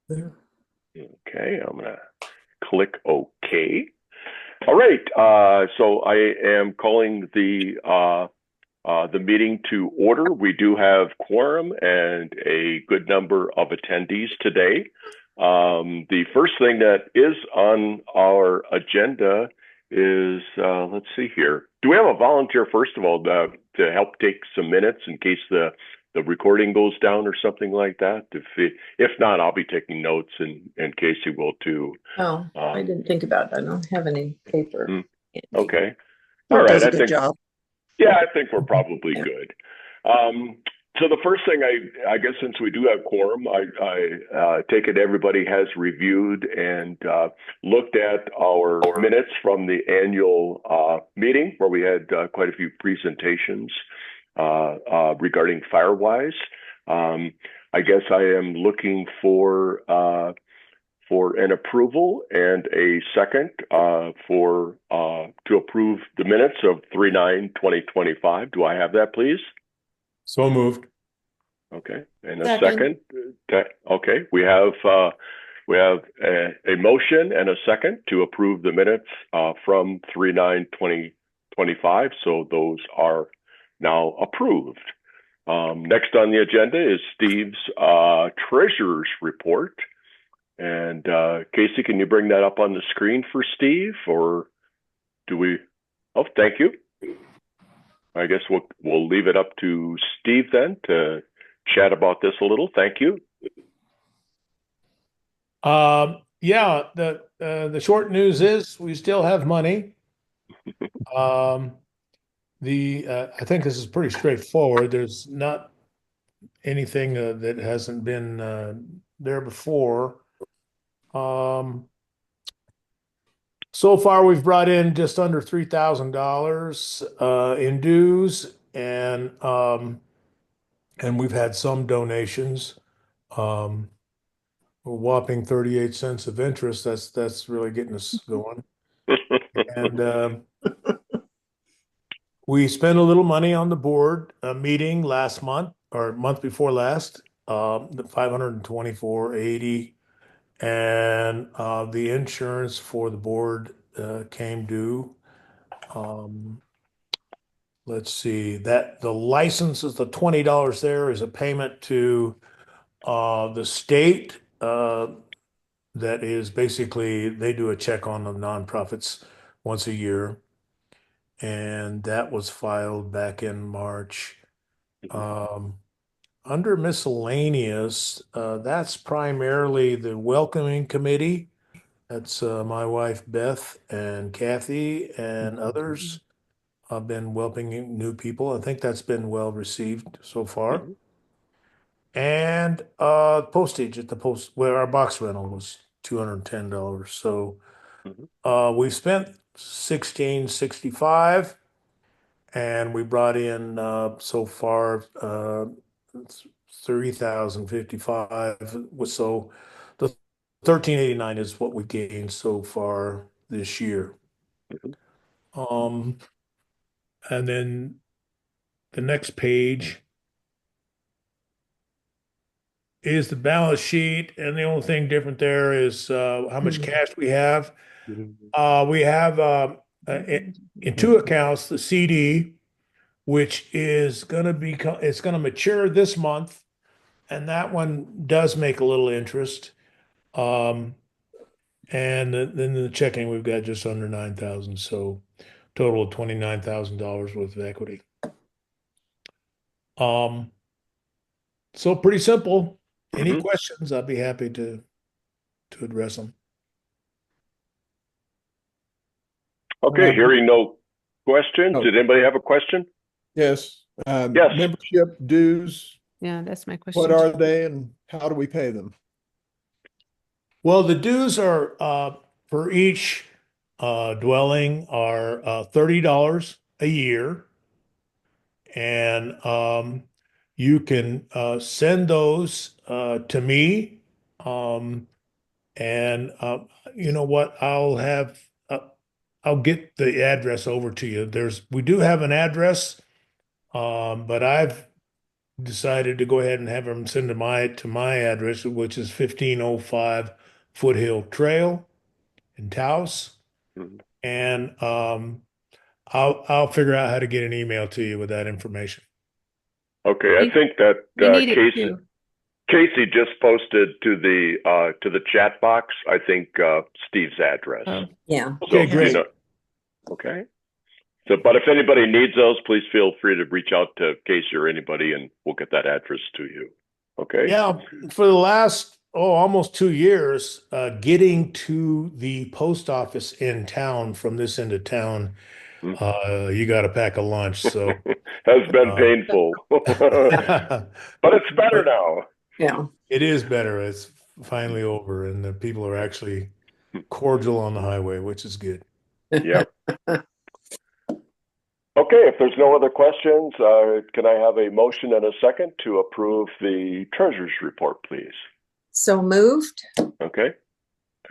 there. Okay, I'm gonna click OK. All right, so I am calling the meeting to order. We do have quorum and a good number of attendees today. The first thing that is on our agenda is, let's see here. Do we have a volunteer, first of all, to help take some minutes in case the recording goes down or something like that? If not, I'll be taking notes, and Casey will too. Oh, I Um, didn't think about that. I don't have any paper mm, handy. okay. All Bert right. does a I good think job. Yeah, I think we're probably Yeah. good. Um, so the first thing I guess since we do have quorum, I take it everybody has reviewed and looked at our minutes from the annual meeting where we had quite a few presentations regarding Firewise. Um, I guess I am looking for an approval and a second for to approve the minutes of 3/9/2025. Do I have that, please? So moved. Okay, and a Second. second. Okay, we have a motion and a second to approve the minutes from 3/9/2025. So those are now approved. Next on the agenda is Steve's treasurer's report. And Casey, can you bring that up on the screen for Steve, or do we? Oh, thank you. I guess we'll leave it up to Steve then to chat about this a little. Thank you. Yeah, the short news is we still have money. Um, the I think this is pretty straightforward. There's not anything that hasn't been there before. Um, so far, we've brought in just under $3,000 in dues, and we've had some donations. Um, a whopping 38 cents of interest. That's really getting us going. And we spent a little money on the board meeting last month or month before last, the 524.80, and the insurance for the board came due. Um, let's see that the license is the $20 there is a payment to the state. That is basically they do a check on the nonprofits once a year, and that was filed back in March. Um, Under miscellaneous, that's primarily the welcoming committee. That's my wife Beth and Kathy and others. I've been welcoming new people. I think that's been well received so far. And postage at the post where our box rental was $210. So we've spent 1665 and we brought in so far 3055. So the 1389 is what we gained so far this year. Um, and then the next page is the balance sheet, and the only thing different there is how much cash we have. We have in two accounts the CD, which is going to be it's going to mature this month, and that one does make a little interest. Um, and then the checking we've got just under 9,000, so total of $29,000 worth of equity. Um, so pretty simple. Any questions? I'd be happy to address them. Okay, hearing no questions. Oh, Did anybody have a question? yes. Yes. Membership dues, Yeah, that's my what question. are they and how do we pay them? Well, the dues are for each dwelling are $30 a year, and you can send those to me. Um, and you know what? I'll get the address over to you. We do have an address, but I've decided to go ahead and have them send to my address, which is 1505 Foothill Trail in Taos. Mhm. And I'll figure out how to get an email to you with that information. Okay, I think that We need it Casey too. Casey just posted to the chat box, I think, Steve's address. Oh, yeah. So, Okay, great. Okay. So, but if anybody needs those, please feel free to reach out to Casey or anybody, and we'll get that address to you. Okay. Yeah, for the last almost 2 years, getting to the post office in town from this end of town, you got to pack a lunch. So has been painful, but it's better now. Yeah. it is better. It's finally over, and the people are actually cordial on the highway, which is good. Yep. Okay, if there's no other questions, can I have a motion and a second to approve the treasurer's report, please? So moved. Okay.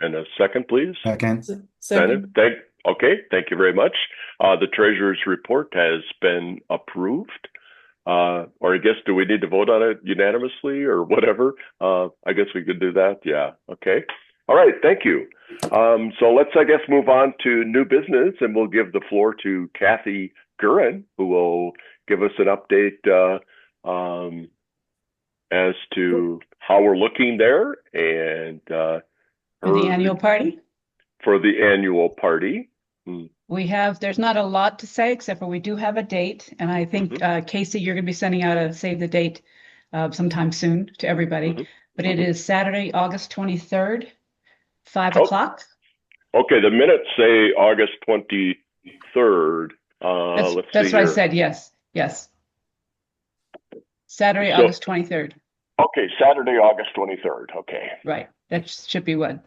And a second, please. Second. Second. Thank you very much. The treasurer's report has been approved. Or I guess, do we need to vote on it unanimously or whatever? I guess we could do that. Yeah. Okay. All right. Thank you. So let's, I guess, move on to new business, and we'll give the floor to Kathy Gurin, who will give us an update as to how we're looking there and For the annual party? For the annual party. There's not a lot to say, except for we do have a date. And I think, Casey, you're going to be sending out a save the date sometime soon to everybody. But it is Saturday, August 23rd, 5 o'clock. Okay, the minutes say August 23rd. Let's see That's what I here. said, yes. Saturday, August 23rd. Okay, Saturday, August 23rd. Okay. Right. That should be the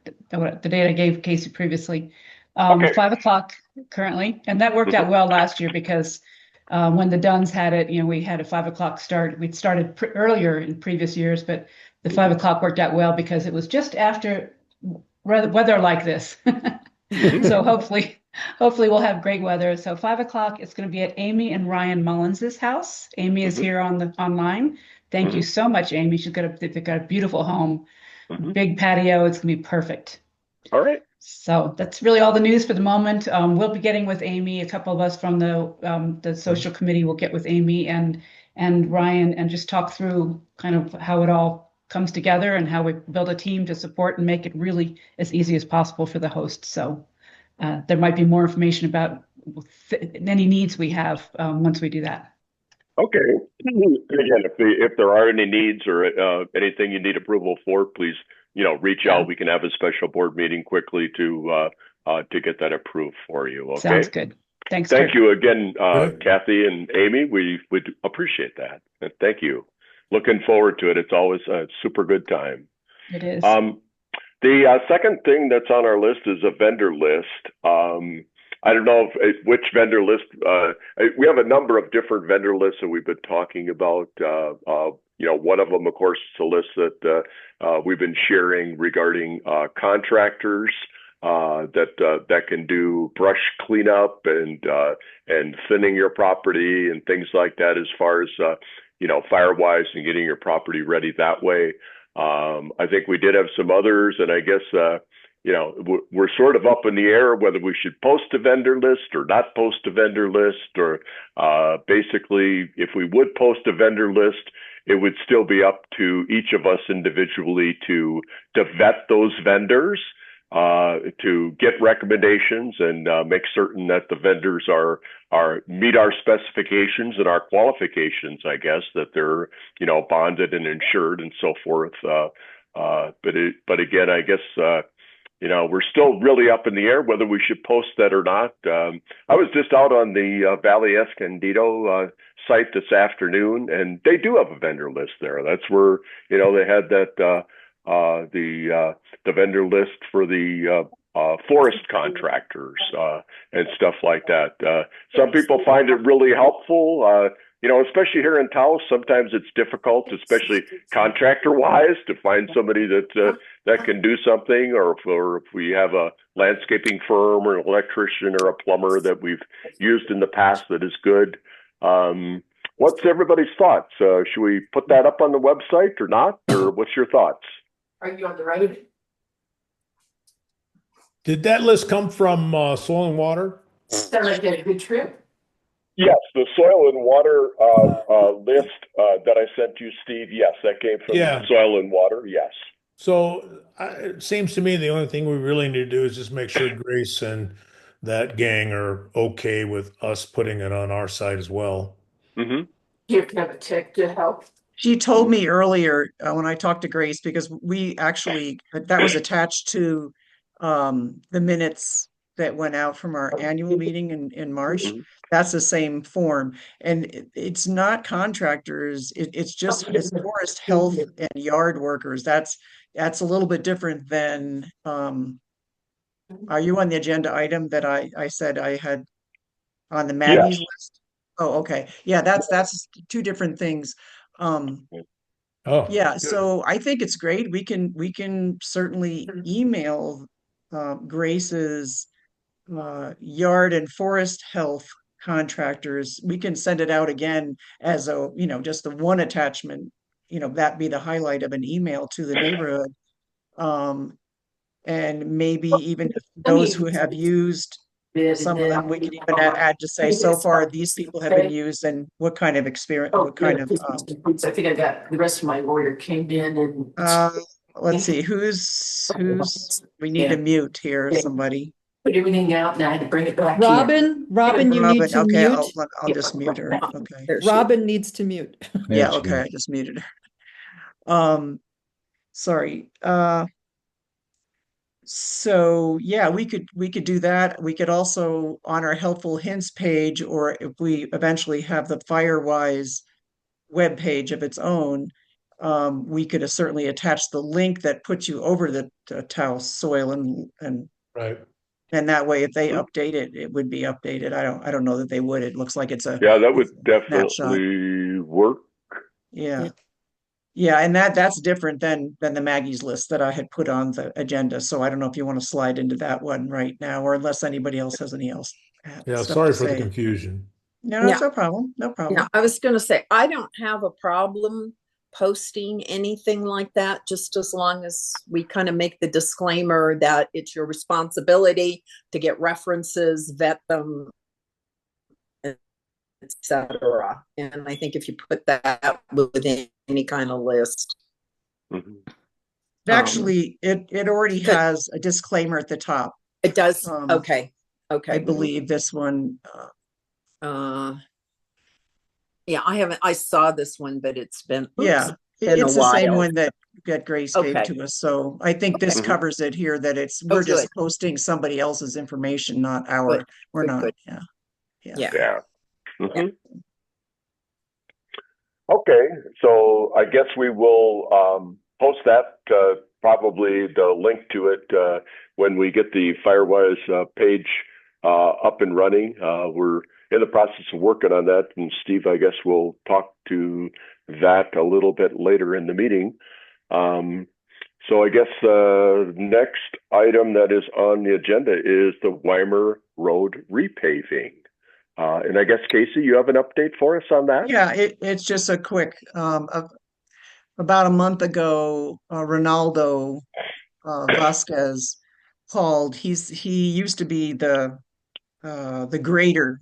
date I gave Casey previously. Okay. 5 o'clock currently. And that worked out well last year because when the Duns had it, we had a 5 o'clock start. We'd started earlier in previous years, but the 5 o'clock worked out well because it was just after weather like this. So hopefully we'll have great weather. So 5 o'clock, it's going to be at Amy and Ryan Mullins's house. Amy is here online. Thank you so much, Amy. They've got a beautiful home, big patio. It's going to be perfect. All right. So that's really all the news for the moment. We'll be getting with Amy. A couple of us from the social committee will get with Amy and Ryan and just talk through kind of how it all comes together and how we build a team to support and make it really as easy as possible for the host. So there might be more information about any needs we have once we do that. Okay. Again, if there are any needs or anything you need approval for, please, reach out. We can have a special board meeting quickly to get that approved for you. Okay. Sounds good. Thanks. Thank Kurt. you again, Kathy and Amy. We would appreciate that. Thank you. Looking forward to it. It's always a super good time. It is. The second thing that's on our list is a vendor list. I don't know which vendor list. We have a number of different vendor lists that we've been talking about. One of them, of course, is a list that we've been sharing regarding contractors that can do brush cleanup and thinning your property and things like that. As far as Firewise and getting your property ready that way. I think we did have some others, and I guess we're sort of up in the air whether we should post a vendor list or not post a vendor list, or basically if we would post a vendor list, it would still be up to each of us individually to vet those vendors, to get recommendations and make certain that the vendors meet our specifications and our qualifications, I guess, that they're, bonded and insured and so forth. But again, I guess, we're still really up in the air whether we should post that or not. I was just out on the Valley Escondido site this afternoon, and they do have a vendor list there. That's where, they had that, the vendor list for the forest contractors and stuff like that. Some people find it really helpful. Especially here in Taos, sometimes it's difficult, especially contractor-wise, to find somebody that can do something, or if we have a landscaping firm or an electrician or a plumber that we've used in the past that is good. what's everybody's thoughts? Should we put that up on the website or not? Or what's your thoughts? Are you on the road? Did that list come from Soil and Water? Sounds like you had a good trip. Yes, the soil and water list that I sent you, Steve. Yes, that came from Yeah. Soil and Water. Yes. So it seems to me the only thing we really need to do is just make sure Grace and that gang are okay with us putting it on our site as well. Mm-hmm. You have to have a tech to help. She told me earlier when I talked to Grace, because we actually, that was attached to the minutes that went out from our annual meeting in March. Mhm. That's the same form. And it's not contractors, it's just it's forest health and yard workers. That's a little bit different than, are you on the agenda item that I said I had on the Maggie's list? Oh, okay. Yeah, that's two different things. Oh, Yeah, good. so I think it's great. We can certainly email Grace's yard and forest health contractors. We can send it out again as a, just the one attachment, that be the highlight of an email to the neighborhood. And maybe even those who have used some of them, we could even add to say, so far, these people have been used, and what kind of experience, what kind of, I think I got the rest of my order came in and let's see, who's, we need to mute here, somebody. put everything out and I had to bring it back in. Robin, you need to Okay, mute. I'll just mute her, okay. Robin needs to mute. Yeah, okay, I just muted her. Sorry, so yeah, we could do that. We could also, on our helpful hints page, or if we eventually have the Firewise web page of its own, we could certainly attach the link that puts you over the Taos soil and Right. that way, if they update it, it would be updated. I don't know that they would. It looks like it's a Yeah, that would it's a snapshot. definitely work. Yeah. Yeah, and that's different than the Maggie's list that I had put on the agenda. So I don't know if you want to slide into that one right now, or unless anybody else has any else. Yeah, stuff sorry to for the say. confusion. No, it's Yeah. no problem. No problem. Yeah, I was going to say, I don't have a problem posting anything like that, just as long as we kind of make the disclaimer that it's your responsibility to get references, vet them, etc. And I think if you put that within any kind of list. Mhm. Actually, it already good. has a disclaimer at the top. It does. Okay. I Okay. believe this one. Yeah, I saw this one, but it's been, Yeah, been it's a the same while. one that Grace gave Okay. to us. So I think this Okay. covers it here, that we're just good. posting somebody else's information, not our, Good, we're good, not, good. yeah. Yeah. Mhm. Okay, so I guess we will post that, probably the link to it when we get the Firewise page up and running. We're in the process of working on that, and Steve, I guess we'll talk to that a little bit later in the meeting. So I guess the next item that is on the agenda is the Weimer Road repaving. And I guess, Casey, you have an update for us on that? Yeah, it's just a quick, about a month ago, Ronaldo Vasquez called. He used to be the grader,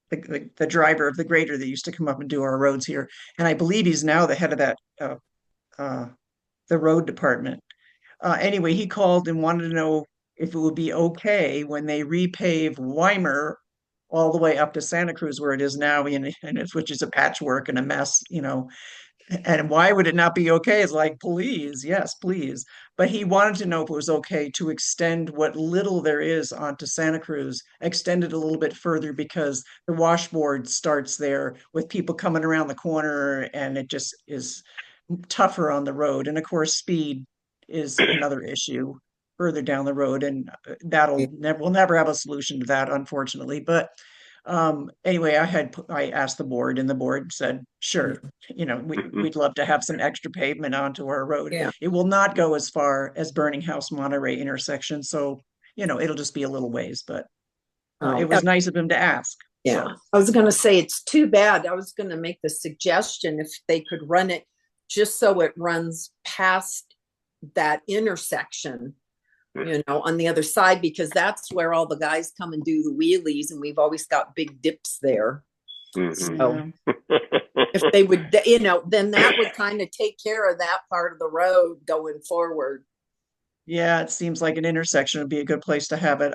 the driver of the grader that used to come up and do our roads here. And I believe he's now the head of that the road department. Anyway, he called and wanted to know if it would be okay when they repave Weimer all the way up to Santa Cruz where it is now, which is a patchwork and a mess, and why would it not be okay? It's like, please, yes, please. But he wanted to know if it was okay to extend what little there is onto Santa Cruz, extend it a little bit further, because the washboard starts there with people coming around the corner, and it just is tougher on the road. And of course, speed is another issue further down the road, and we'll never have a solution to that, unfortunately. But anyway, I asked the board, and the board said, sure, we'd love to have some extra pavement onto our road. Yeah. It will not go as far as Burning House Monterey intersection, so it'll just be a little ways, but it was nice of him to ask. Yeah, So, I was going to say it's too bad. I was going to make the suggestion if they could run it just so it runs past that intersection, you know, on the other side, because that's where all the guys come and do the wheelies, and we've always got big dips there. So if they would, you know, then that would kind of take care of that part of the road going forward. yeah, it seems like an intersection would be a good place to have it.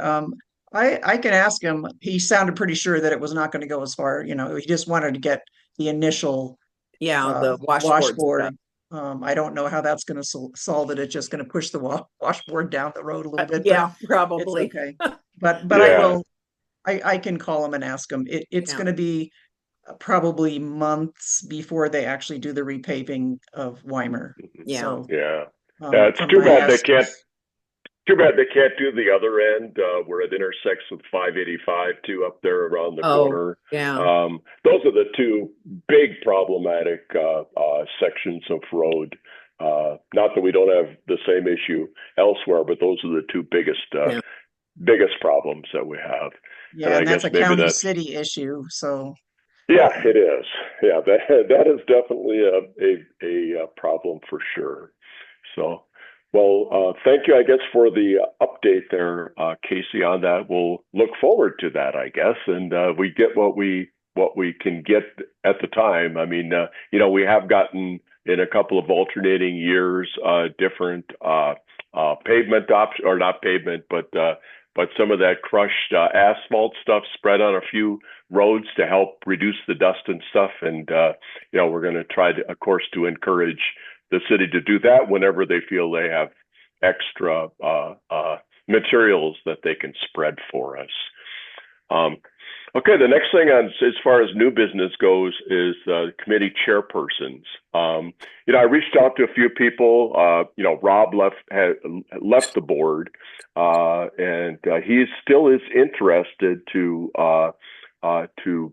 I can ask him. He sounded pretty sure that it was not going to go as far, you know, he just wanted to get the initial Yeah, the washboard stuff. washboard. I don't know how that's going to solve it. It's just going to push the washboard down the road a little bit, but Yeah, it's probably. okay. But Yeah. I can call him and ask him. It's Yeah. going to be probably months before they actually do the repaving of Weimer. Yeah. So, Yeah. It's from too my bad they can't. estimates- Too bad they can't do the other end where it intersects with 585 too up there around the corner. Yeah. Those are the two big problematic sections of road. Not that we don't have the same issue elsewhere, but those are the two biggest problems that we have. Yeah, and I that's guess a maybe county that's city issue. So, yeah, it is. Yeah, that is definitely a problem for sure. So. Well, thank you, I guess, for the update there, Casey, on that. We'll look forward to that, I guess, and we get what we can get at the time. I mean, you know, we have gotten in a couple of alternating years different pavement options, or not pavement, but some of that crushed asphalt stuff spread on a few roads to help reduce the dust and stuff. And you know, we're going to try to, of course, to encourage the city to do that whenever they feel they have extra materials that they can spread for us. Okay, the next thing on as far as new business goes is committee chairpersons. You know, I reached out to a few people. You know, Rob left the board, and he still is interested to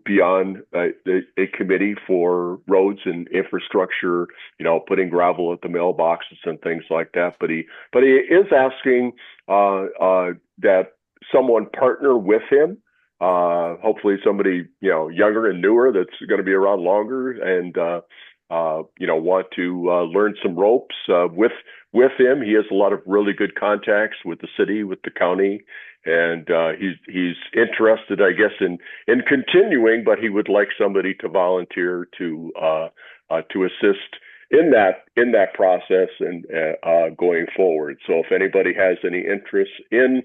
be on a committee for roads and infrastructure, you know, putting gravel at the mailboxes and things like that. But he is asking that someone partner with him. Hopefully somebody, you know, younger and newer that's going to be around longer and, you know, want to learn some ropes with him. He has a lot of really good contacts with the city, with the county, and he's interested, I guess, in continuing, but he would like somebody to volunteer to assist in that process and going forward. So if anybody has any interest in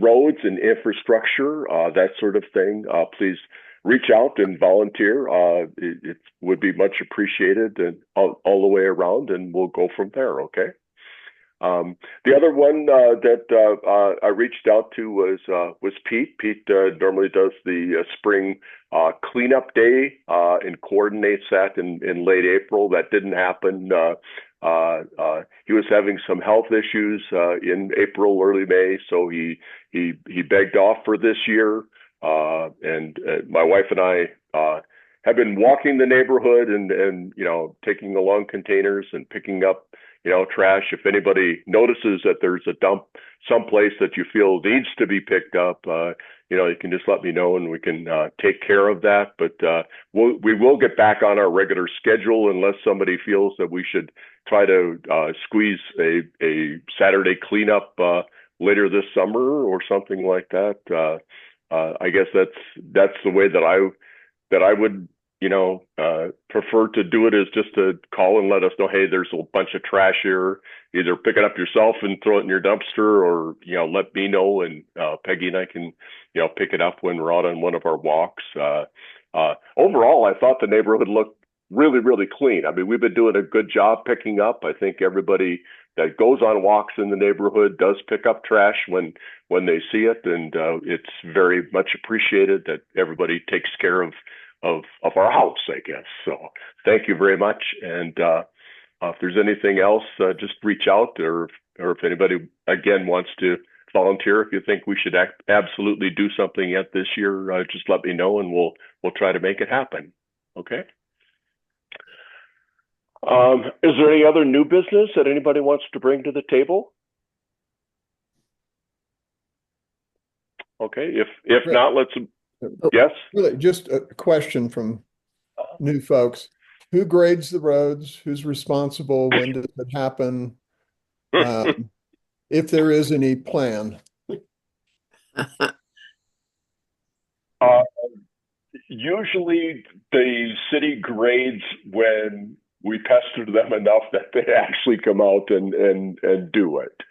roads and infrastructure, that sort of thing, please reach out and volunteer. It would be much appreciated, and all the way around, and we'll go from there. Okay. The other one that I reached out to was Pete. Pete normally does the spring cleanup day and coordinates that in late April. That didn't happen. He was having some health issues in April, early May, so he begged off for this year. And my wife and I have been walking the neighborhood and you know, taking along containers and picking up, you know, trash. If anybody notices that there's a dump someplace that you feel needs to be picked up, you know, you can just let me know and we can take care of that. But we will get back on our regular schedule unless somebody feels that we should try to squeeze a Saturday cleanup later this summer or something like that. I guess that's the way that I would, you know, prefer to do it, is just to call and let us know, hey, there's a bunch of trash here. Either pick it up yourself and throw it in your dumpster, or, you know, let me know, and Peggy and I can, you know, pick it up when we're out on one of our walks. Overall, I thought the neighborhood looked really, really clean. I mean, we've been doing a good job picking up. I think everybody that goes on walks in the neighborhood does pick up trash when they see it, and it's very much appreciated that everybody takes care of our house, I guess. So thank you very much. And if there's anything else, just reach out, or if anybody again wants to volunteer, if you think we should absolutely do something yet this year, just let me know and we'll try to make it happen. Okay. Is there any other new business that anybody wants to bring to the table? Okay, if not, let's. Yes? Really, just a question from new folks. Who grades the roads? Who's responsible? When does it happen? If there is any plan. Uh, Usually the city grades when we pester them enough that they actually come out and do it.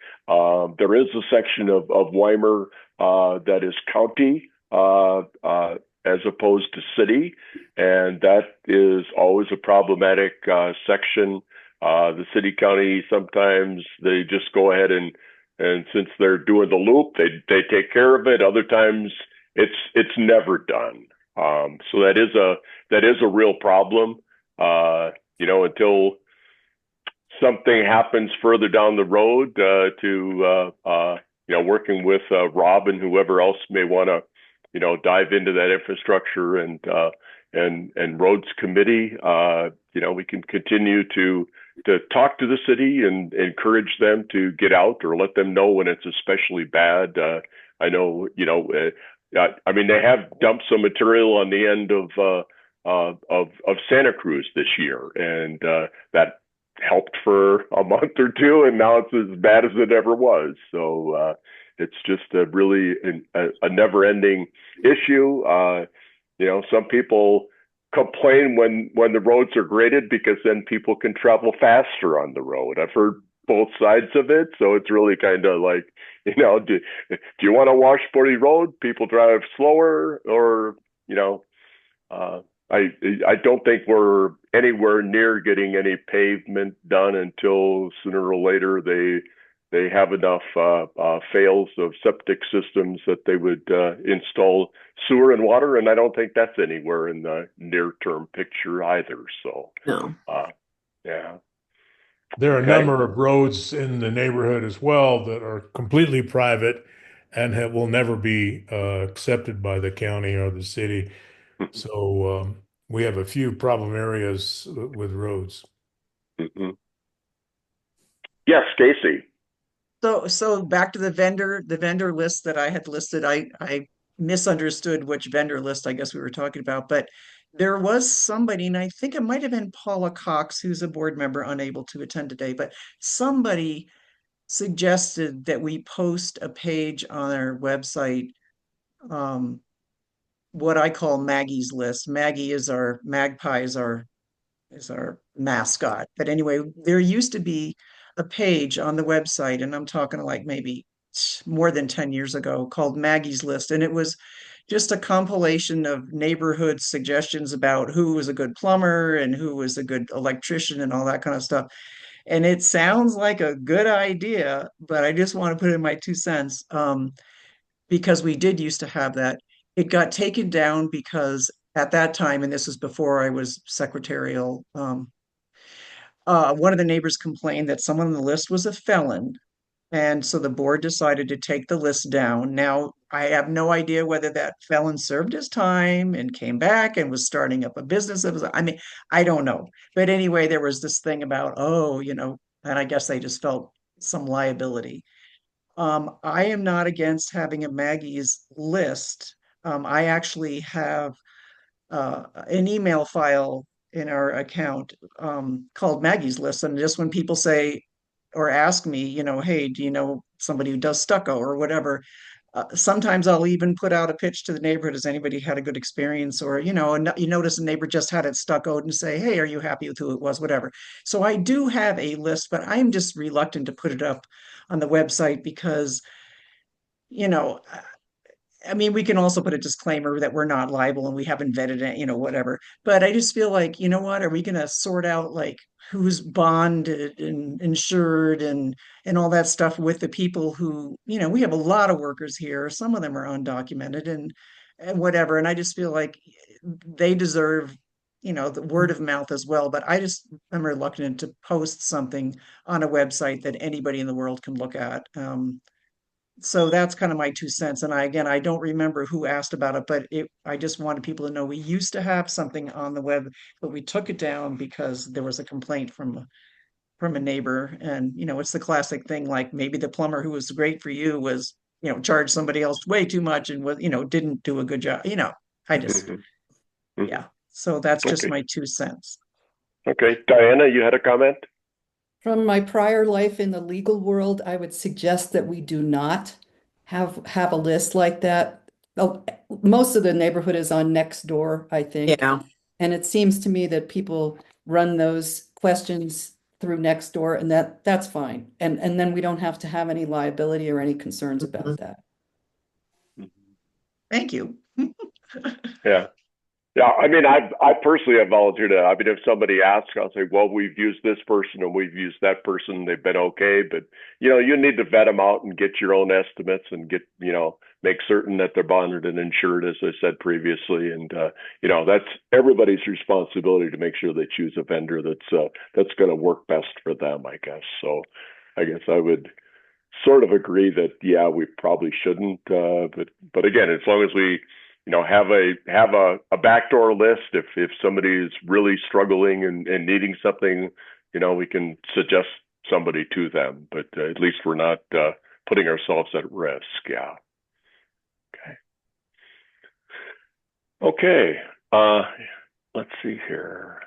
There is a section of Weimer that is county as opposed to city, and that is always a problematic section. The city county, sometimes they just go ahead and since they're doing the loop, they take care of it. Other times it's never done. So that is a real problem. Until something happens further down the road working with Rob and whoever else may want to dive into that infrastructure and roads committee. We can continue to talk to the city and encourage them to get out or let them know when it's especially bad. I know, they have dumped some material on the end of Santa Cruz this year, and that helped for a month or two, and now it's as bad as it ever was. So it's just a really a never-ending issue. Some people complain when the roads are graded because then people can travel faster on the road. I've heard both sides of it, so it's really kind of like, do you want a washboardy road? People drive slower, or I don't think we're anywhere near getting any pavement done until sooner or later they have enough fails of septic systems that they would install sewer and water, and I don't think that's anywhere in the near-term picture either. So, No. Yeah. There are a Okay. number of roads in the neighborhood as well that are completely private and will never be accepted by the county or the city. So we have a few problem areas with roads. Mm-hmm. Yes, Stacy. So back to the vendor list that I had listed, I misunderstood which vendor list I guess we were talking about, but there was somebody, and I think it might have been Paula Cox, who's a board member unable to attend today, but somebody suggested that we post a page on our website, what I call Maggie's list. Maggie is our magpie, is our mascot. But anyway, there used to be a page on the website, and I'm talking like maybe more than 10 years ago, called Maggie's List. And it was just a compilation of neighborhood suggestions about who was a good plumber and who was a good electrician and all that kind of stuff. And it sounds like a good idea, but I just want to put in my 2 cents, because we did used to have that. It got taken down because at that time, and this is before I was secretarial, one of the neighbors complained that someone on the list was a felon. And so the board decided to take the list down. Now, I have no idea whether that felon served his time and came back and was starting up a business. I don't know. But anyway, there was this thing about, and I guess they just felt some liability. I am not against having a Maggie's list. I actually have an email file in our account called Maggie's List. And just when people say or ask me, hey, do you know somebody who does stucco or whatever? Sometimes I'll even put out a pitch to the neighborhood. Has anybody had a good experience? Or, you notice a neighbor just had it stuccoed and say, hey, are you happy with who it was? Whatever. So I do have a list, but I'm just reluctant to put it up on the website because, you know, we can also put a disclaimer that we're not liable and we haven't vetted it, whatever. But I just feel like, you know what, are we going to sort out like who's bonded and insured and all that stuff with the people who, we have a lot of workers here. Some of them are undocumented and whatever. And I just feel like they deserve, the word of mouth as well. But I just am reluctant to post something on a website that anybody in the world can look at. So that's kind of my 2 cents. And I don't remember who asked about it, but I just wanted people to know we used to have something on the web, but we took it down because there was a complaint from a neighbor. And, it's the classic thing, like maybe the plumber who was great for you was, charged somebody else way too much and was, didn't do a good job, I just, Mhm. Mhm. yeah. So that's just Okay. my 2 cents. Okay. Diana, you had a comment? From my prior life in the legal world, I would suggest that we do not have a list like that. Oh, most of the neighborhood is on Nextdoor, I think. Yeah. And it seems to me that people run those questions through Nextdoor and that's fine. And then we don't have to have any liability or any concerns about Mhm. that. Thank you. Yeah. Yeah, I mean, I personally have volunteered to. I mean, if somebody asks, I'll say, well, we've used this person and we've used that person. They've been okay, but you need to vet them out and get your own estimates and make certain that they're bonded and insured, as I said previously. And that's everybody's responsibility to make sure they choose a vendor that's going to work best for them, I guess. So, I guess I would sort of agree that yeah, we probably shouldn't. But again, as long as we have a backdoor list, if somebody is really struggling and needing something, we can suggest somebody to them. But at least we're not putting ourselves at risk. Yeah. Okay. Let's see here.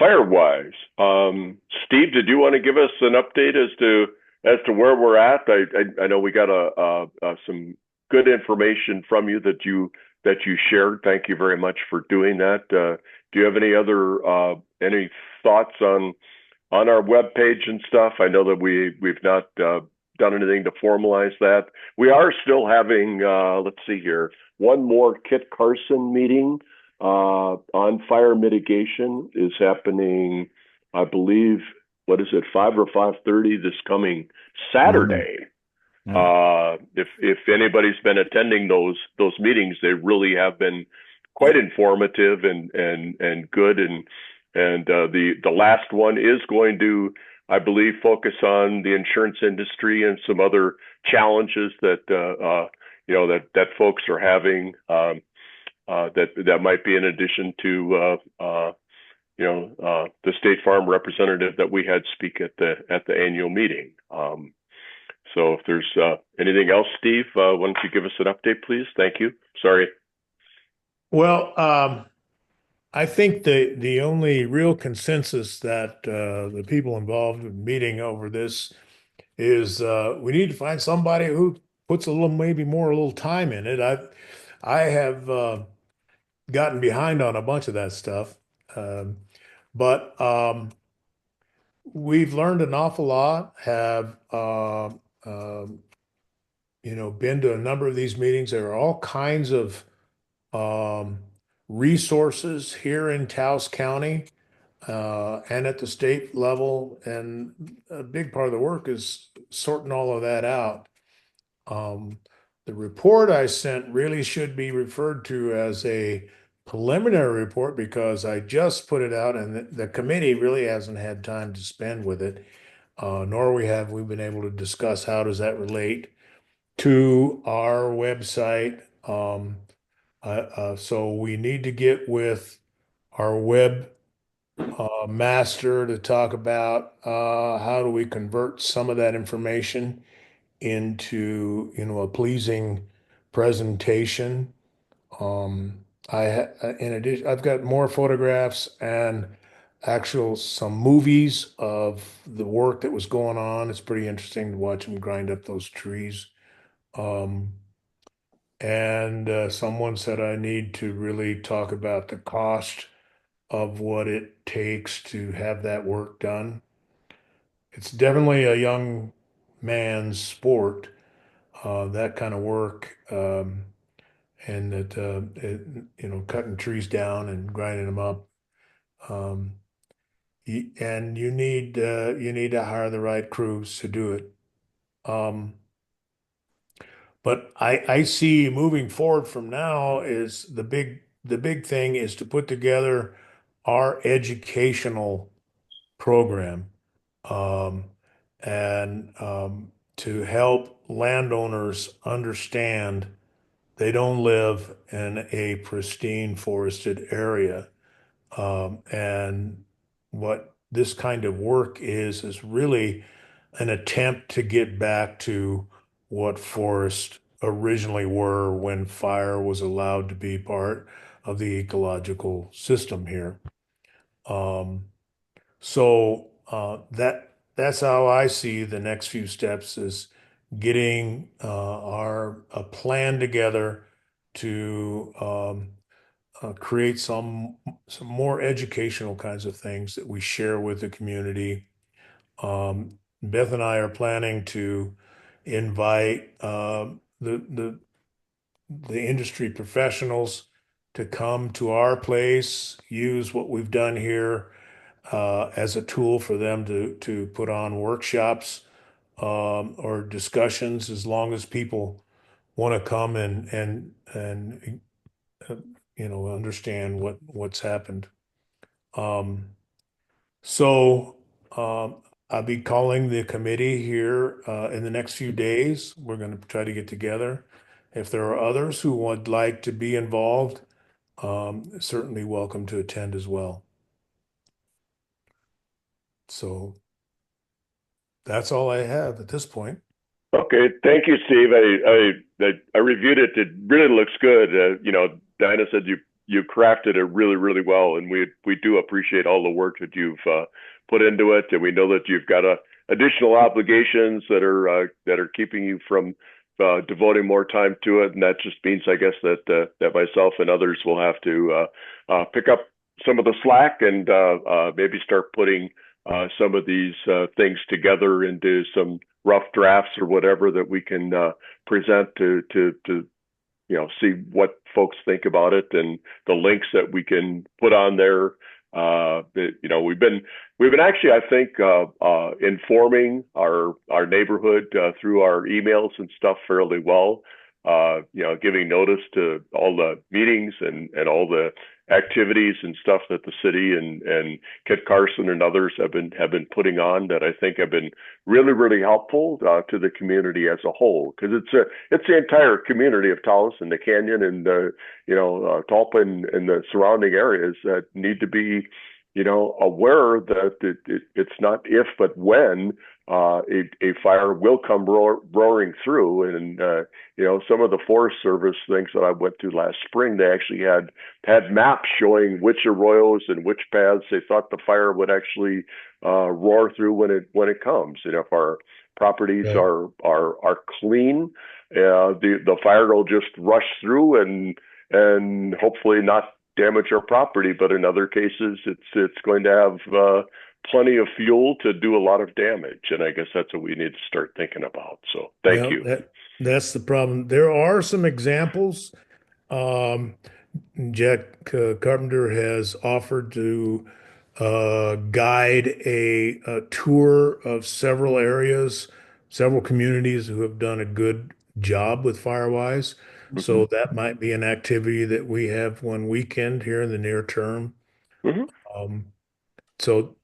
Firewise. Steve, did you want to give us an update as to where we're at? I know we got some good information from you that you shared. Thank you very much for doing that. Do you have any thoughts on our webpage and stuff? I know that we've not done anything to formalize that. We are still having let's see here, one more Kit Carson meeting on fire mitigation is happening, I believe, what is it, 5 or 5:30 this coming Saturday. If anybody's been attending those meetings, they really have been quite informative and good. And the last one is going to, I believe, focus on the insurance industry and some other challenges that folks are having. That might be in addition to the State Farm representative that we had speak at the annual meeting. So if there's anything else, Steve, why don't you give us an update, please? Thank you. Sorry. Well, I think the only real consensus that the people involved in meeting over this is we need to find somebody who puts a little time in it. I have gotten behind on a bunch of that stuff, but we've learned an awful lot. Have been to a number of these meetings. There are all kinds of um, resources here in Taos County and at the state level, and a big part of the work is sorting all of that out. Um, the report I sent really should be referred to as a preliminary report because I just put it out and the committee really hasn't had time to spend with it, nor have we been able to discuss how does that relate to our website. So we need to get with our web master to talk about how do we convert some of that information into a pleasing presentation. In addition, I've got more photographs and actual some movies of the work that was going on. It's pretty interesting to watch them grind up those trees. Um, and someone said I need to really talk about the cost of what it takes to have that work done. It's definitely a young man's sport, that kind of work, and cutting trees down and grinding them up. Um, and you need to hire the right crews to do it. Um, but I see moving forward from now is the big thing is to put together our educational program, um, and to help landowners understand they don't live in a pristine forested area. And what this kind of work is really an attempt to get back to what forest originally were when fire was allowed to be part of the ecological system here. So that's how I see the next few steps is getting our a plan together to create some more educational kinds of things that we share with the community. Beth and I are planning to invite the industry professionals to come to our place, use what we've done here as a tool for them to put on workshops or discussions, as long as people want to come and uh, understand what's happened. So I'll be calling the committee here in the next few days. We're going to try to get together. If there are others who would like to be involved, certainly welcome to attend as well. So that's all I have at this point. Okay, thank you, Steve. I reviewed it. It really looks good. Dinah said you crafted it really, really well, and we do appreciate all the work that you've put into it, and we know that you've got additional obligations that are keeping you from devoting more time to it, and that just means, I guess, that myself and others will have to pick up some of the slack and maybe start putting some of these things together into some rough drafts or whatever that we can present to see what folks think about it, and the links that we can put on there. We've been actually, I think, informing our neighborhood through our emails and stuff fairly well. Giving notice to all the meetings and all the activities and stuff that the city and Kit Carson and others have been putting on, that I think have been really, really helpful to the community as a whole, because it's the entire community of Taos and the Canyon and Talpa and the surrounding areas that need to be aware that it's not if but when a fire will come roaring through. And some of the Forest Service things that I went to last spring, they actually had maps showing which arroyos and which paths they thought the fire would actually roar through when it comes. And if our properties are clean, the fire will just rush through and hopefully not damage our property. But in other cases, it's going to have plenty of fuel to do a lot of damage. And I guess that's what we need to start thinking about. So thank you. That's the problem. There are some examples. Jack Carpenter has offered to guide a tour of several areas, several communities who have done a good job with Firewise. Mm-hmm. So that might be an activity that we have one weekend here in the near term. Mm-hmm. So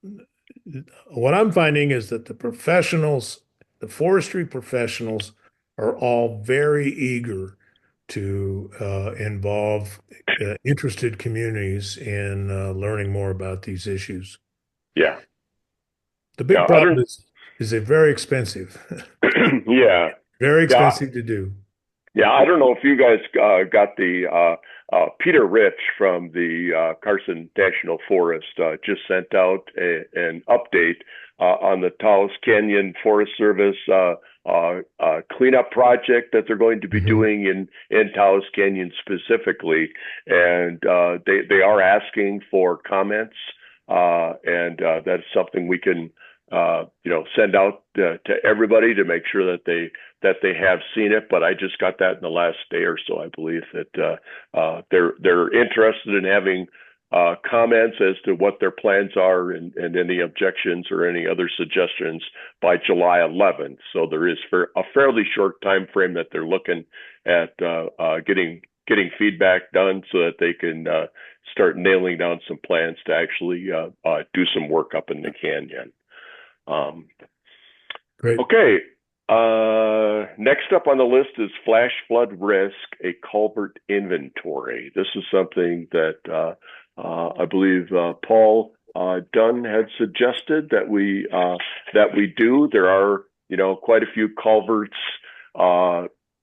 what I'm finding is that the professionals, the forestry professionals, are all very eager to involve interested communities in learning more about these issues. Yeah. The big problem is they're very expensive. Yeah. Very expensive to do. Yeah, I don't know if you guys got the Peter Rich from the Carson National Forest just sent out an update on the Taos Canyon Forest Service cleanup project that they're going to be doing in Taos Canyon specifically, and they are asking for comments, and that's something we can send out to everybody to make sure that they have seen it. But I just got that in the last day or so. I believe that they're interested in having comments as to what their plans are and any objections or any other suggestions by July 11th. So there is a fairly short time frame that they're looking at getting feedback done so that they can start nailing down some plans to actually do some work up in the canyon. Great. Okay. Next up on the list is flash flood risk, a culvert inventory. This is something that I believe Paul Dunn had suggested that we do. There are quite a few culverts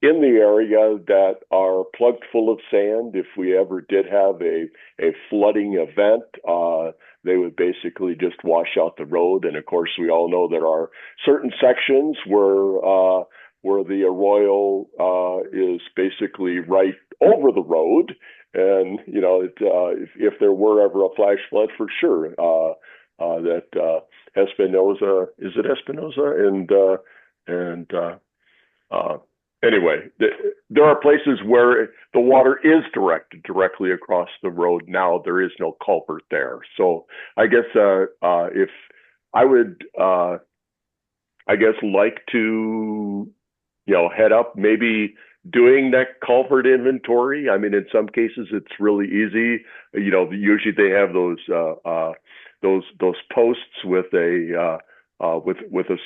in the area that are plugged full of sand. If we ever did have a flooding event, they would basically just wash out the road. And of course, we all know there are certain sections where the arroyo is basically right over the road. And, you know, if there were ever a flash flood, for sure, that Espinosa, is it Espinosa? Anyway, there are places where the water is directed directly across the road. Now there is no culvert there. So I guess if I would, I guess, like to, you know, head up maybe doing that culvert inventory. I mean, in some cases it's really easy. You know, usually they have those posts with a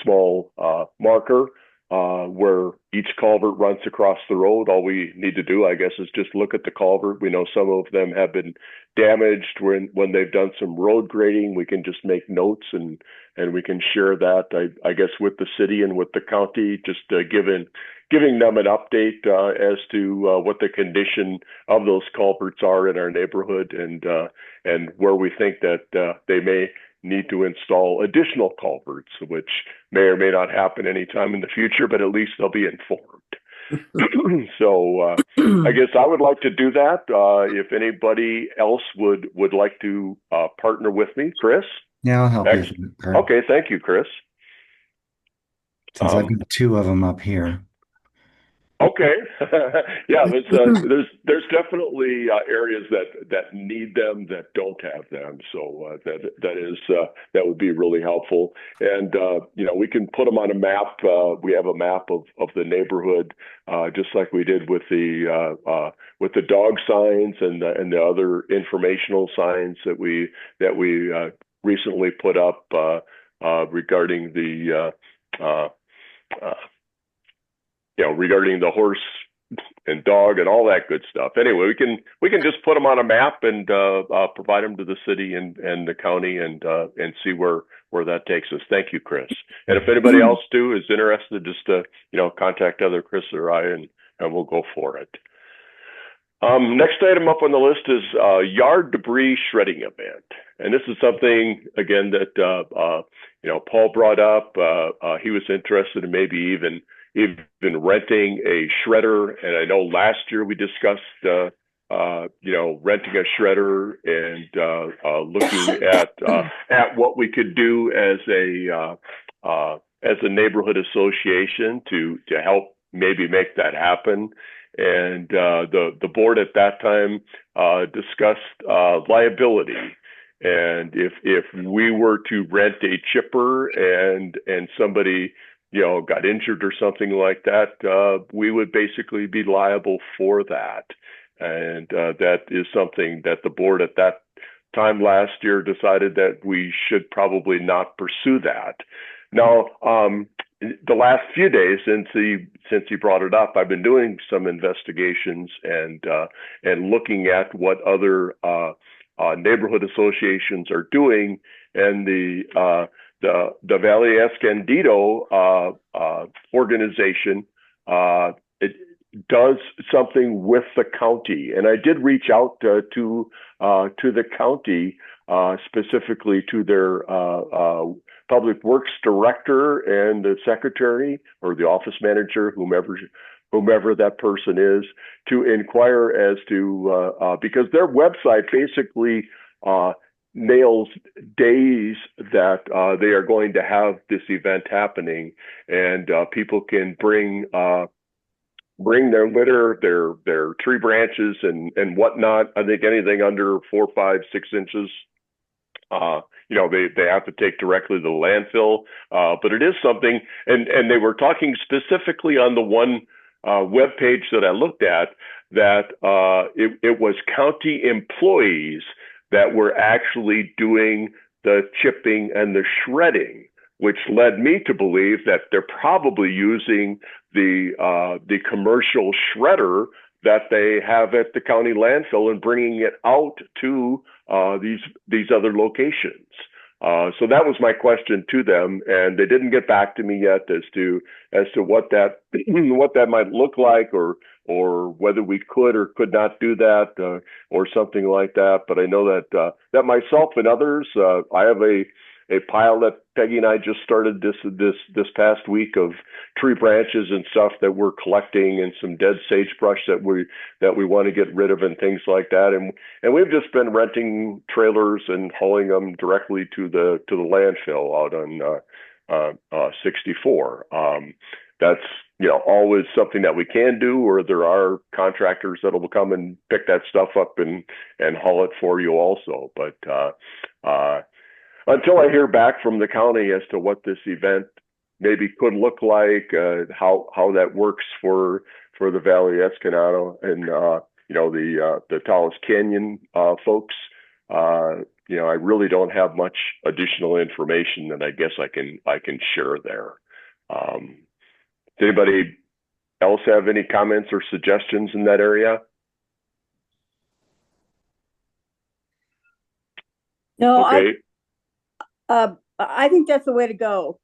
small marker where each culvert runs across the road. All we need to do, I guess, is just look at the culvert. We know some of them have been damaged when they've done some road grading. We can just make notes and we can share that, I guess, with the city and with the county, just giving them an update as to what the condition of those culverts are in our neighborhood, and where we think that they may need to install additional culverts, which may or may not happen anytime in the future, but at least they'll be informed. So I guess I would like to do that. If anybody else would like to partner with me, Chris? Yeah, I'll help you. Kurt. Okay, thank you, Chris. Since I've got two of them up here. Okay, yeah, there's definitely areas that need them that don't have them, so that would be really helpful. And you know, we can put them on a map. We have a map of the neighborhood, just like we did with the dog signs and the other informational signs that we recently put up regarding the regarding the horse and dog and all that good stuff. Anyway, we can just put them on a map and provide them to the city and the county and see where that takes us. Thank you, Chris. And if anybody else too is interested, just contact either Chris or I, and we'll go for it. Next item up on the list is yard debris shredding event, and this is something again that Paul brought up. He was interested in maybe even renting a shredder. And I know last year we discussed, renting a shredder and looking at what we could do as a neighborhood association to help maybe make that happen. And the board at that time discussed liability. And if we were to rent a chipper and somebody got injured or something like that, we would basically be liable for that. And that is something that the board at that time last year decided that we should probably not pursue that. Now, the last few days since he brought it up, I've been doing some investigations and looking at what other neighborhood associations are doing, and the Valle Escondido organization it does something with the county, and I did reach out to the county, specifically to their public works director and the secretary or the office manager, whomever that person is, to inquire as to because their website basically nails days that they are going to have this event happening, and people can bring their litter, their tree branches and whatnot. I think anything under 4, 5, 6 inches, they have to take directly to the landfill. But it is something, and they were talking specifically on the one web page that I looked at, that it was county employees that were actually doing the chipping and the shredding, which led me to believe that they're probably using the commercial shredder that they have at the county landfill and bringing it out to these other locations. So that was my question to them, and they didn't get back to me yet as to what that what that might look like, or whether we could or could not do that, or something like that. But I know that that myself and others, I have a pile that Peggy and I just started this past week of tree branches and stuff that we're collecting, and some dead sagebrush that we want to get rid of, and things like that. And we've just been renting trailers and hauling them directly to the landfill out on 64. That's always something that we can do, or there are contractors that will come and pick that stuff up and haul it for you also. But until I hear back from the county as to what this event maybe could look like, how that works for the Valley Escanado and the Taos Canyon folks, I really don't have much additional information that I guess I can share there. Does anybody else have any comments or suggestions in that area? No, Okay. I think that's the way to go.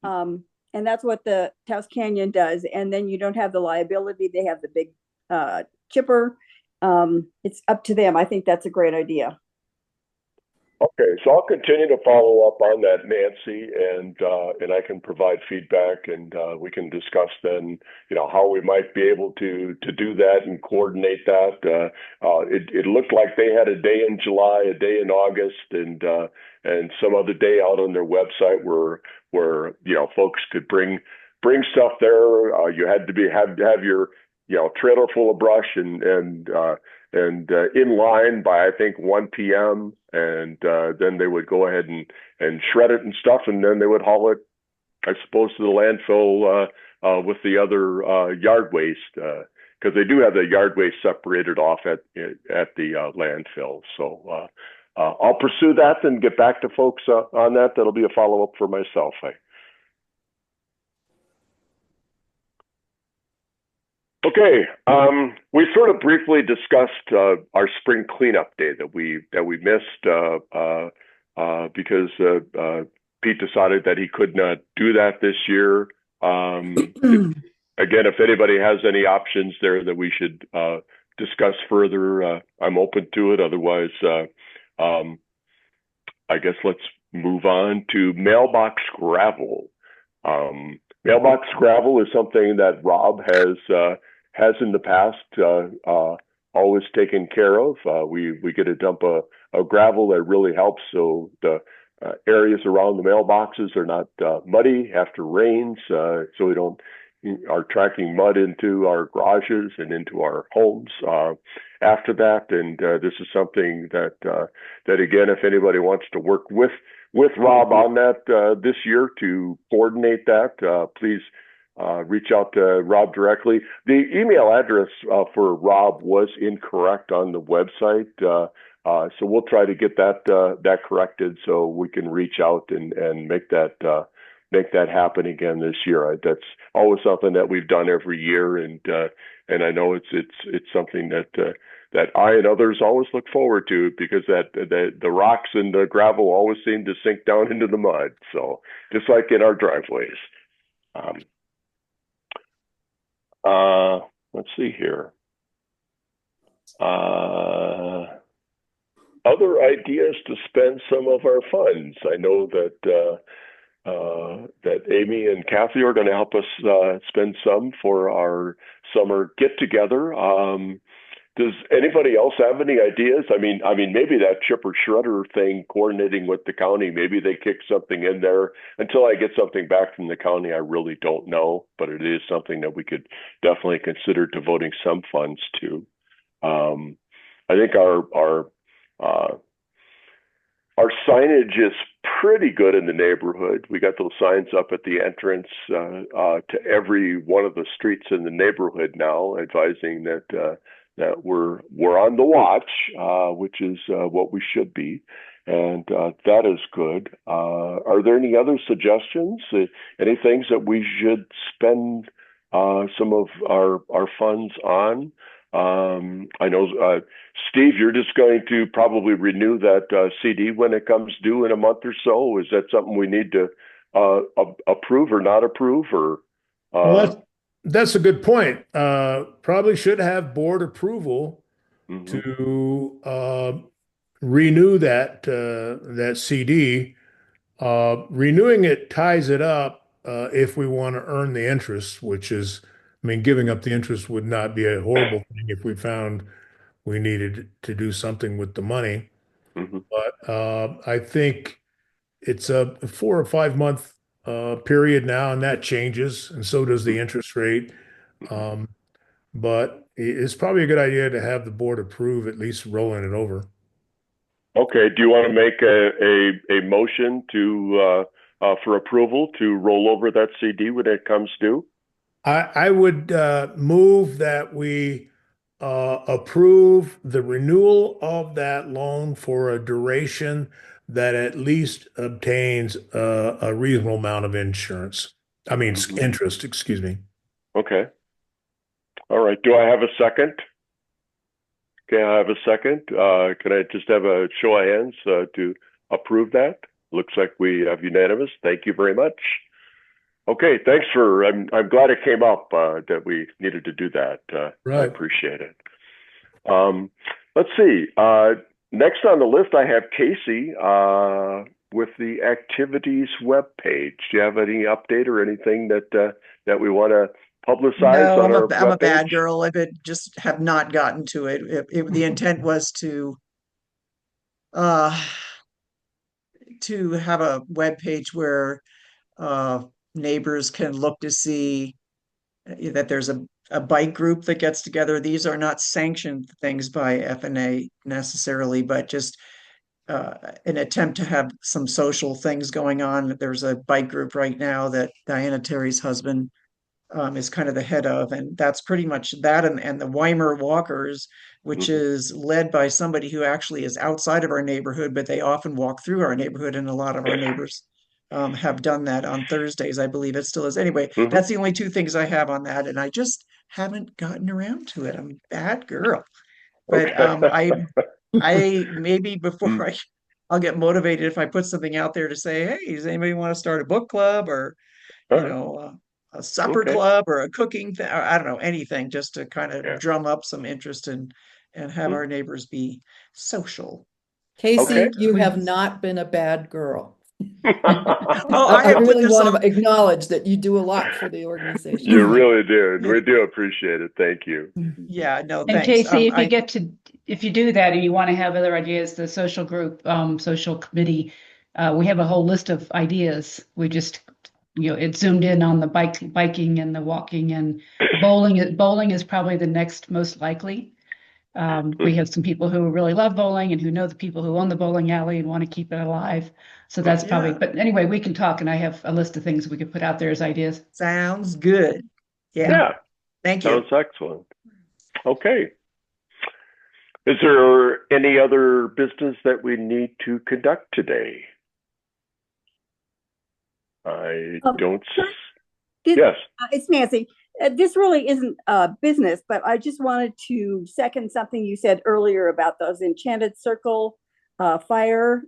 And that's what the Taos Canyon does. And then you don't have the liability. They have the big chipper. It's up to them. I think that's a great idea. Okay, so I'll continue to follow up on that, Nancy, and I can provide feedback, and we can discuss then, how we might be able to do that and coordinate that. It looked like they had a day in July, a day in August, and some other day out on their website where folks could bring stuff there. You had to have your trailer full of brush and in line by I think 1 p.m. and then they would go ahead and shred it and stuff, and then they would haul it, I suppose, to the landfill with the other yard waste, because they do have the yard waste separated off at the landfill. So I'll pursue that and get back to folks on that. That'll be a follow-up for myself. Okay, we sort of briefly discussed our spring cleanup day that we missed because Pete decided that he could not do that this year. Again, if anybody has any options there that we should discuss further, I'm open to it. Otherwise, I guess let's move on to Mailbox Gravel. Mailbox Gravel is something that Rob has in the past always taken care of. We get to dump a gravel that really helps, so the areas around the mailboxes are not muddy after rains, so we don't are tracking mud into our garages and into our homes after that. And this is something that again, if anybody wants to work with Rob on that this year to coordinate that, please reach out to Rob directly. The email address for Rob was incorrect on the website, so we'll try to get that corrected so we can reach out and make that happen again this year. That's always something that we've done every year, and I know it's something that I and others always look forward to, because the rocks and the gravel always seem to sink down into the mud. So just like in our driveways. Let's see here. Other ideas to spend some of our funds. I know that Amy and Kathy are going to help us spend some for our summer get together. Does anybody else have any ideas? I mean, maybe that chipper shredder thing, coordinating with the county, maybe they kick something in there. Until I get something back from the county, I really don't know, but it is something that we could definitely consider devoting some funds to. I think our signage is pretty good in the neighborhood. We got those signs up at the entrance to every one of the streets in the neighborhood now, advising that we're on the watch, which is what we should be, and that is good. Are there any other suggestions? Any things that we should spend some of our funds on? I know, Steve, you're just going to probably renew that CD when it comes due in a month or so. Is that something we need to approve or not approve, or? Well, that's a good point. Probably should have board approval to renew that CD. Renewing it ties it up if we want to earn the interest, which is, I mean, giving up the interest would not be a horrible thing if we found we needed to do something with the money. But I think it's a 4 or 5 month period now, and that changes, and so does the interest rate. But it's probably a good idea to have the board approve at least rolling it over. Okay. Do you want to make a motion to for approval to roll over that CD when it comes due? I would move that we approve the renewal of that loan for a duration that at least obtains a reasonable amount of insurance. I mean, interest, excuse me. Okay. All right. Do I have a second? Okay, I have a second. Can I just have a show of hands to approve that? Looks like we have unanimous. Thank you very much. Okay, thanks for, I'm glad it came up that we needed to do that. Right. I appreciate it. Let's see. Next on the list, I have Casey with the activities webpage. Do you have any update or anything that we want to publicize No, on our I'm a bad webpage? girl. I just have not gotten to it. The intent was to have a web page where neighbors can look to see that there's a bike group that gets together. These are not sanctioned things by FNA necessarily, but just an attempt to have some social things going on. There's a bike group right now that Diana Terry's husband is kind of the head of, and that's pretty much that. And the Weimer Walkers, which is led by somebody who actually is outside of our neighborhood, but they often walk through our neighborhood, and a lot of our neighbors have done that on Thursdays. I believe it still is. Anyway, that's the only two things I have on that, and I just haven't gotten around to it. I'm a bad girl, but I maybe before I'll get motivated if I put something out there to say, hey, does anybody want to start a book club, or a supper club, or a cooking thing, or I don't know, anything, just to kind of drum up some interest and have our neighbors be social. Casey, you have not been a bad girl. Oh, I really want to acknowledge that you do a lot for the organization. You really do. We do appreciate it. Thank you. Yeah, no, And thanks. Casey, if you do that and you want to have other ideas, the social group, social committee, we have a whole list of ideas. We just, it zoomed in on the biking and the walking, and bowling. Bowling is probably the next most likely. We have some people who really love bowling and who know the people who own the bowling alley and want to keep it alive. So that's probably, but anyway, we can talk, and I have a list of things we could put out there as ideas. Sounds good. Yeah. Thank you. Sounds excellent. Okay. Is there any other business that we need to conduct today? I don't. Yes. It's Nancy. This really isn't business, but I just wanted to second something you said earlier about those Enchanted Circle fire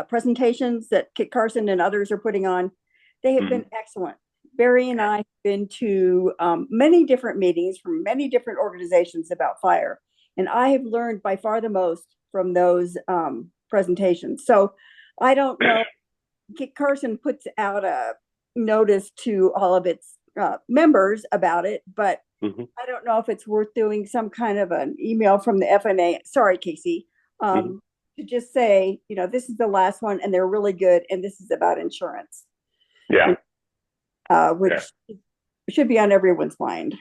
presentations that Kit Carson and others are putting on. They have been excellent. Barry and I have been to many different meetings from many different organizations about fire, and I have learned by far the most from those presentations. So I don't know, Kit Carson puts out a notice to all of its members about it, but I don't know if it's worth doing some kind of an email from the FNA. Sorry, Casey, to just say, this is the last one and they're really good, and this is about insurance. Yeah. Which should be on everyone's mind.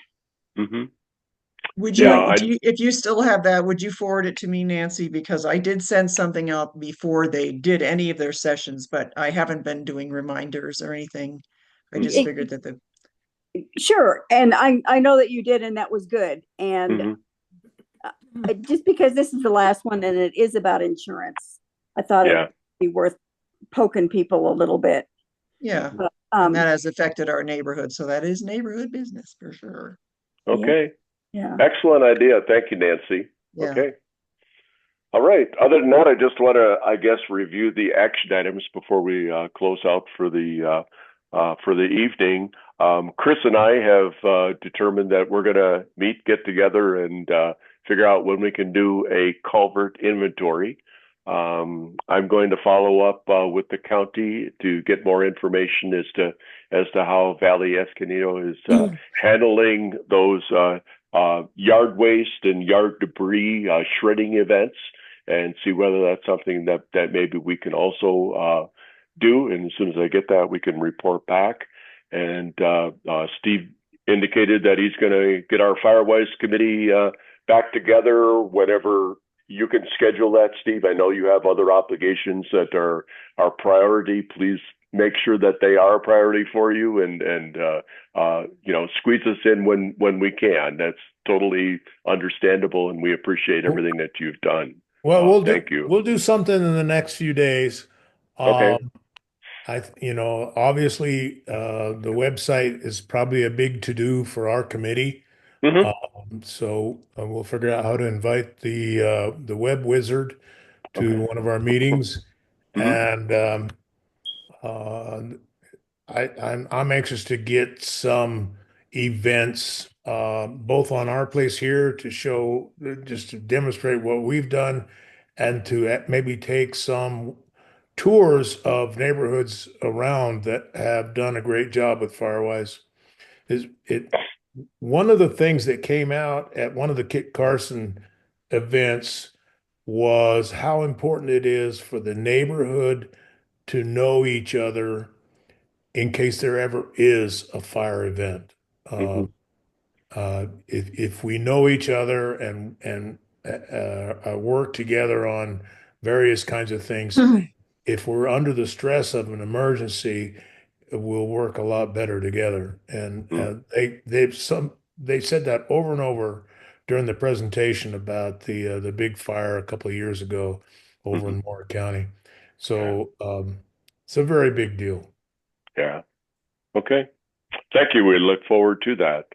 Would you, if you still have that, would you forward it to me, Nancy? Because I did send something out before they did any of their sessions, but I haven't been doing reminders or anything. I just figured that Sure. And I know that you did, and that was good. And just because this is the last one and it is about insurance, I thought it would be worth poking people a little bit. Yeah. And that has affected our neighborhood. So that is neighborhood business for sure. Okay. Yeah. Excellent idea. Thank you, Nancy. Yeah. Okay. All right. Other than that, I just want to, I guess, review the action items before we close out for the evening. Chris and I have determined that we're going to meet, get together, and figure out when we can do a culvert inventory. I'm going to follow up with the county to get more information as to how Valley Escondido is handling those yard waste and yard debris shredding events, and see whether that's something that maybe we can also do. And as soon as I get that, we can report back. And Steve indicated that he's going to get our Firewise committee back together whenever you can schedule that, Steve. I know you have other obligations that are priority. Please make sure that they are a priority for you, and squeeze us in when we can. That's totally understandable, and we appreciate everything that you've done. Well, thank you. We'll do something in the next few days. Okay. Obviously, the website is probably a big to-do for our committee. So we'll figure out how to invite the web wizard to one of our meetings. And I'm anxious to get some events both on our place here to show, just to demonstrate what we've done, and to maybe take some tours of neighborhoods around that have done a great job with Firewise. One of the things that came out at one of the Kit Carson events was how important it is for the neighborhood to know each other in case there ever is a fire event. If we know each other and work together on various kinds of things, if we're under the stress of an emergency, we'll work a lot better together. And they said that over and over during the presentation about the big fire a couple of years ago over in Moore County. So it's a very big deal. Yeah. Okay. Thank you. We look forward to that.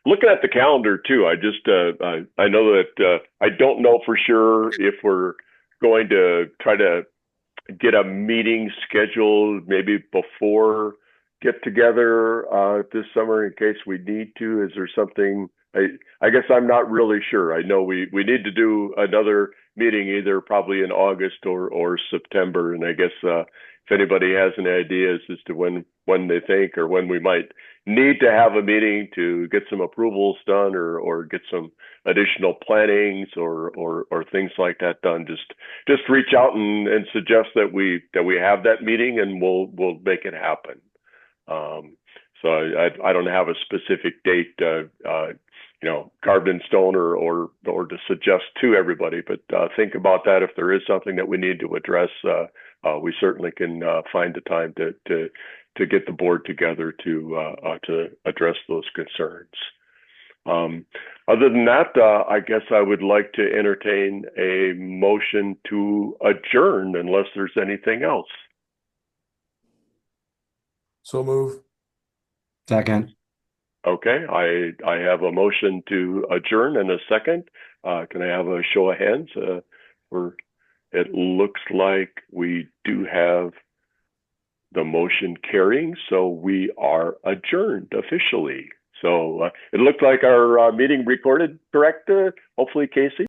Looking at the calendar too, I just I know that I don't know for sure if we're going to try to get a meeting scheduled maybe before get together this summer in case we need to. Is there something? I guess I'm not really sure. I know we need to do another meeting either probably in August or September, and I guess if anybody has any ideas as to when they think or when we might need to have a meeting to get some approvals done or get some additional plannings or things like that done, just reach out and suggest that we have that meeting, and we'll make it happen. So I don't have a specific date carved in stone or to suggest to everybody, but think about that. If there is something that we need to address, we certainly can find the time to get the board together to address those concerns. Other than that, I guess I would like to entertain a motion to adjourn unless there's anything else. So move. Second. Okay, I have a motion to adjourn and a second. Can I have a show of hands? It looks like we do have the motion carrying, so we are adjourned officially. So it looked like our meeting recorded, correct? Hopefully, Casey?